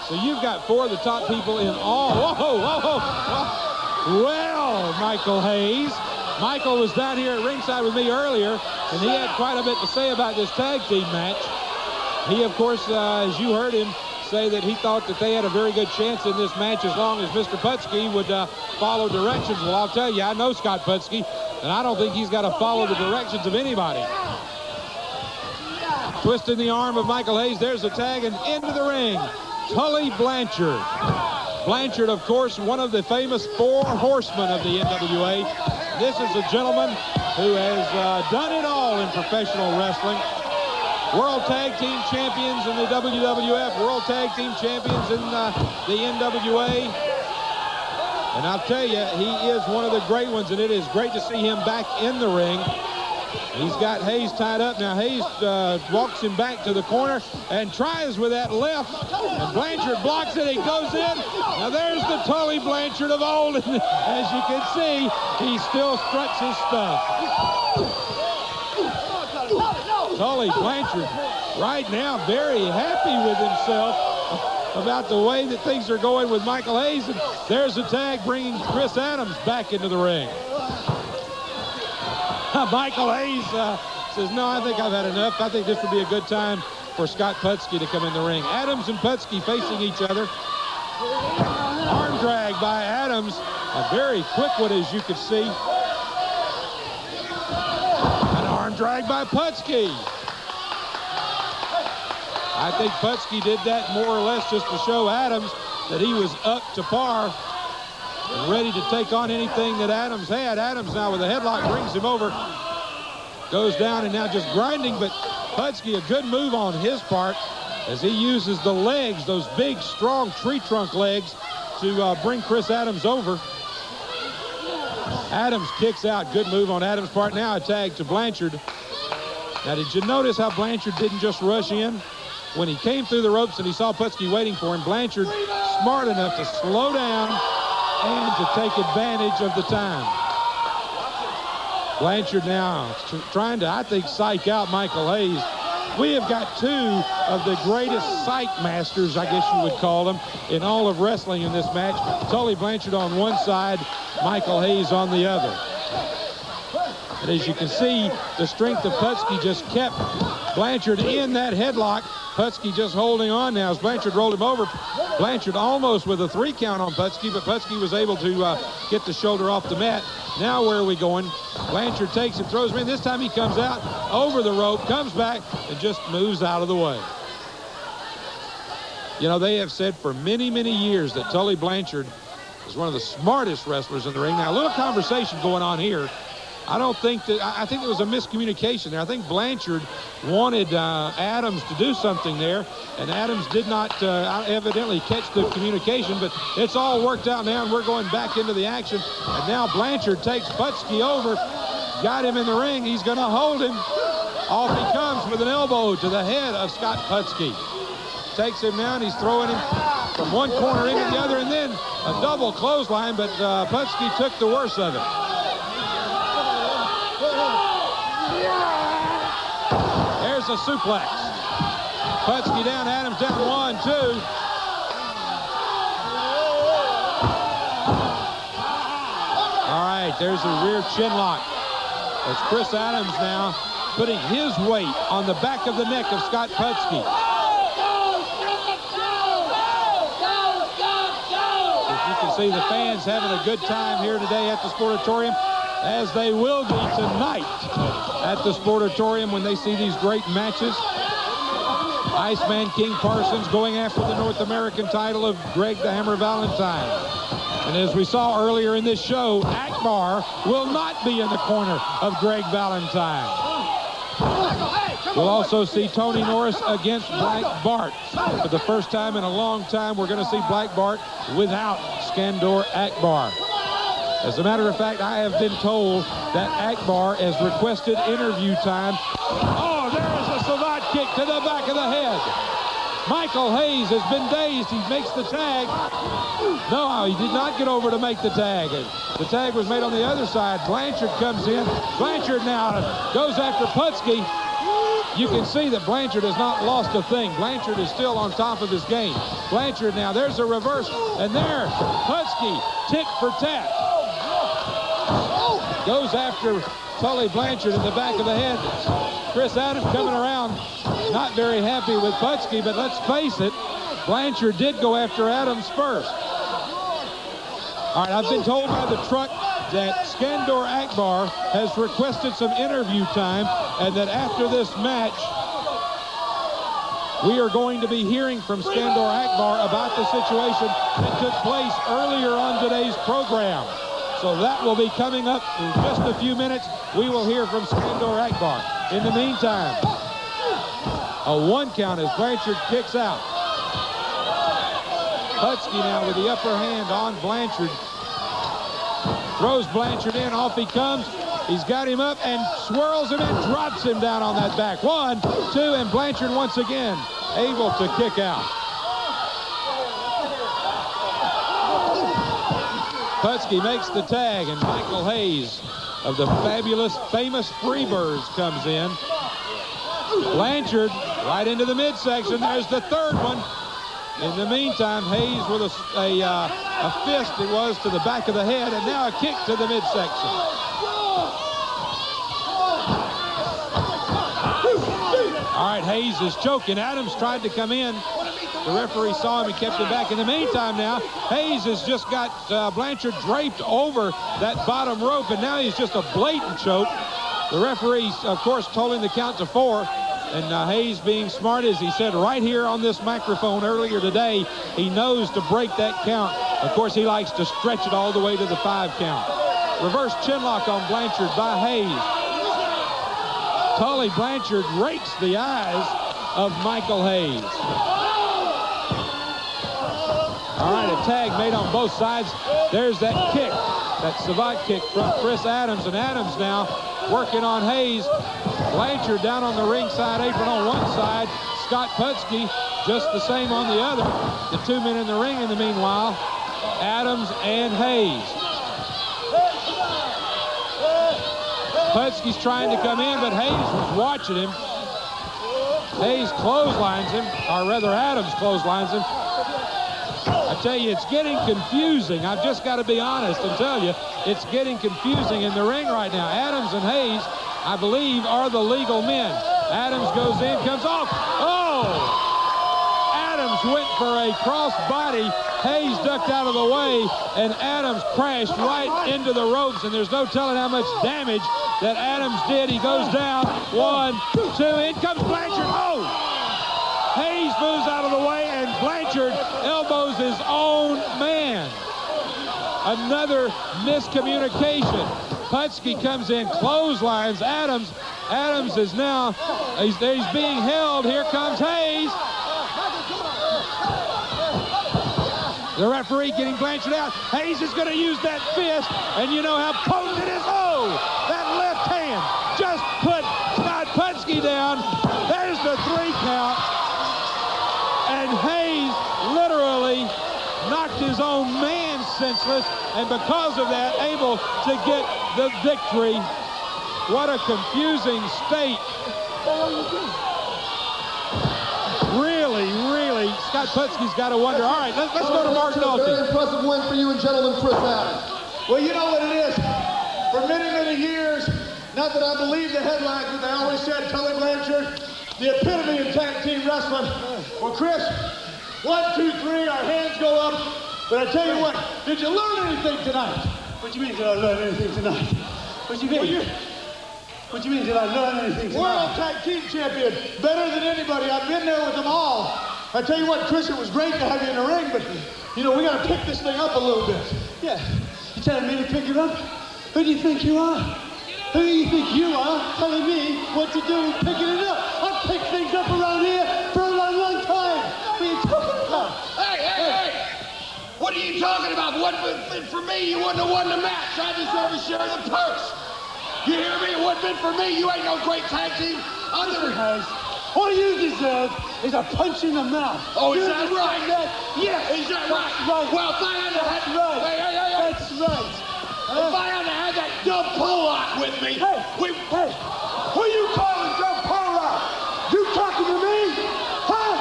So you've got 4 of the top people in all. Whoa. Well, Michael Hayes. Michael was down here at ringside with me earlier, and he had quite a bit to say about this tag team match. He, of course, as you heard him say, that he thought that they had a very good chance in this match as long as Mr. Putski would follow directions. Well, I'll tell you, I know Scott Putski, and I don't think he's got to follow the directions of anybody. Twisting the arm of Michael Hayes. There's the tag, and into the ring, Tully Blanchard. Blanchard, of course, one of the famous 4 horsemen of the NWA. This is a gentleman who has done it all in professional wrestling. World Tag Team Champions in the WWF, World Tag Team Champions in the NWA. And I'll tell you, he is one of the great ones, and it is great to see him back in the ring. He's got Hayes tied up. Now Hayes walks him back to the corner and tries with that left. And Blanchard blocks it. He goes in. Now there's the Tully Blanchard of old. And as you can see, he still struts his stuff. Tully Blanchard right now very happy with himself about the way that things are going with Michael Hayes. And there's a tag bringing Chris Adams back into the ring. Michael Hayes says, no, I think I've had enough. I think this would be a good time for Scott Putski to come in the ring. Adams and Putski facing each other. Arm drag by Adams. A very quick one, as you can see. An arm drag by Putski. I think Putski did that more or less just to show Adams that he was up to par and ready to take on anything that Adams had. Adams now with a headlock brings him over. Goes down and now just grinding, but Putski, a good move on his part as he uses the legs, those big, strong tree trunk legs, to bring Chris Adams over. Adams kicks out. Good move on Adams' part. Now a tag to Blanchard. Now, did you notice how Blanchard didn't just rush in? When he came through the ropes and he saw Putski waiting for him, Blanchard, smart enough to slow down and to take advantage of the time. Blanchard now trying to, I think, psych out Michael Hayes. We have got 2 of the greatest psych masters, I guess you would call them, in all of wrestling in this match. Tully Blanchard on one side, Michael Hayes on the other. And as you can see, the strength of Putski just kept Blanchard in that headlock. Putski just holding on now as Blanchard rolled him over. Blanchard almost with a 3 count on Putski, but Putski was able to get the shoulder off the mat. Now where are we going? Blanchard takes it, throws him in. This time he comes out over the rope, comes back, and just moves out of the way. You know, they have said for many, many years that Tully Blanchard is one of the smartest wrestlers in the ring. Now, a little conversation going on here. I think there was a miscommunication there. I think Blanchard wanted Adams to do something there, and Adams did not evidently catch the communication, but it's all worked out now, and we're going back into the action. And now Blanchard takes Putski over, got him in the ring. He's going to hold him. Off he comes with an elbow to the head of Scott Putski. Takes him down. He's throwing him from one corner into the other, and then a double clothesline, but Putski took the worst of it. There's a suplex. Putski down, Adams down, 1, 2. All right, there's a rear chin lock. It's Chris Adams now putting his weight on the back of the neck of Scott Putski. As you can see, the fans having a good time here today at the Sportatorium, as they will be tonight at the Sportatorium when they see these great matches. Iceman King Parsons going after the North American title of Greg the Hammer Valentine. And as we saw earlier in this show, Akbar will not be in the corner of Greg Valentine. We'll also see Tony Norris against Black Bart. For the first time in a long time, we're going to see Black Bart without Skandor Akbar. As a matter of fact, I have been told that Akbar has requested interview time. Oh, there is a savate kick to the back of the head. Michael Hayes has been dazed. He makes the tag. No, he did not get over to make the tag. The tag was made on the other side. Blanchard comes in. Blanchard now goes after Putski. You can see that Blanchard has not lost a thing. Blanchard is still on top of his game. Blanchard now. There's a reverse. And there, Putski, tick for tat. Goes after Tully Blanchard in the back of the head. Chris Adams coming around, not very happy with Putski, but let's face it, Blanchard did go after Adams first. All right, I've been told by the truck that Skandor Akbar has requested some interview time, and that after this match, we are going to be hearing from Skandor Akbar about the situation that took place earlier on today's program. So that will be coming up in just a few minutes. We will hear from Skandor Akbar. In the meantime, a 1 count as Blanchard kicks out. Putski now with the upper hand on Blanchard. Throws Blanchard in, off he comes. He's got him up and swirls him and drops him down on that back. 1, 2, and Blanchard once again able to kick out. Putski makes the tag, and Michael Hayes of the fabulous, famous Freebirds comes in. Blanchard right into the midsection. There's the third one. In the meantime, Hayes with a fist, it was, to the back of the head, and now a kick to the midsection. All right, Hayes is choking. Adams tried to come in. The referee saw him. He kept him back. In the meantime now, Hayes has just got Blanchard draped over that bottom rope, and now he's just a blatant choke. The referee, of course, told him to count to 4. And Hayes, being smart, as he said right here on this microphone earlier today, he knows to break that count. Of course, he likes to stretch it all the way to the 5 count. Reverse chinlock on Blanchard by Hayes. Tully Blanchard rakes the eyes of Michael Hayes. All right, a tag made on both sides. There's that kick, that savate kick from Chris Adams. And Adams now working on Hayes. Blanchard down on the ringside apron on one side. Scott Putski just the same on the other. The 2 men in the ring in the meanwhile, Adams and Hayes. Putski's trying to come in, but Hayes was watching him. Hayes clotheslines him, or rather Adams clotheslines him. I tell you, it's getting confusing. I've just got to be honest and tell you, it's getting confusing in the ring right now. Adams and Hayes, I believe, are the legal men. Adams goes in, comes off. Oh! Adams went for a cross-body. Hayes ducked out of the way, and Adams crashed right into the ropes, and there's no telling how much damage that Adams did. He goes down. 1, 2, in comes Blanchard. Oh! Hayes moves out of the way, and Blanchard elbows his own man. Another miscommunication. Putski comes in, clotheslines Adams. Adams is now, he's being held. Here comes Hayes. The referee getting Blanchard out. Hayes is going to use that fist, and you know how potent it is. Oh, that left hand just put Scott Putski down. There's the 3 count. And Hayes literally knocked his own man senseless, and because of that, able to get the victory. What a confusing state. Really, Scott Putski's got to wonder. All right, let's go to Mark Dalton. Very impressive win for you and gentlemen, Chris Adams. Well, you know what it is. For many years, not that I believe the headlines, but they always said Tully Blanchard, the epitome of tag team wrestling. Well, Chris, 1, 2, 3, our hands go up. But I tell you what, did you learn anything tonight? What do you mean, did I learn anything tonight? What do you mean? What do you mean, did I learn anything tonight? World Tag Team Champion, better than anybody. I've been there with them all. I tell you what, Chris, it was great to have you in the ring, but, you know, we got to pick this thing up a little bit. Yeah, you telling me to pick it up? Who do you think you are? Who do you think you are telling me what to do with picking it up? I've picked things up around here for a long time. What are you talking about? Hey! What are you talking about? What for me, you wouldn't have won the match. I deserve a share of the purse. You hear me? It wouldn't have been for me. You ain't no great tag team. What you deserve is a punch in the mouth. Oh, is that right? Yes. Is that right? Right. Well, if I had That's right. Hey. That's right. If I had had that dumb Pollock with me, Hey, who you calling dumb Pollock? You talking to me? Huh?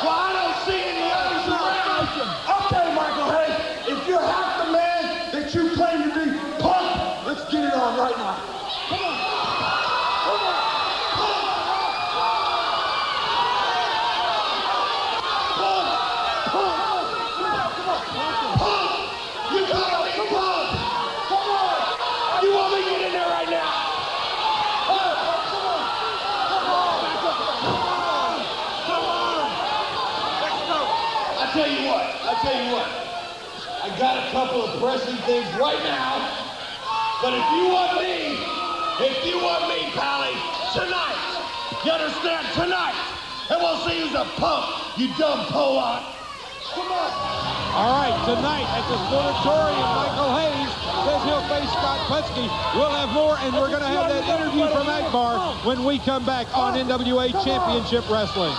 Well, I don't I tell you what. I got a couple of pressing things right now. But if you want me, Pally, tonight, you understand, tonight, and we'll see who's a punk, you dumb Pollock. Come on. All right, tonight at the Sportatorium, Michael Hayes says he'll face Scott Putski. We'll have more, and we're going to have that interview from Akbar when we come back on NWA Championship Wrestling.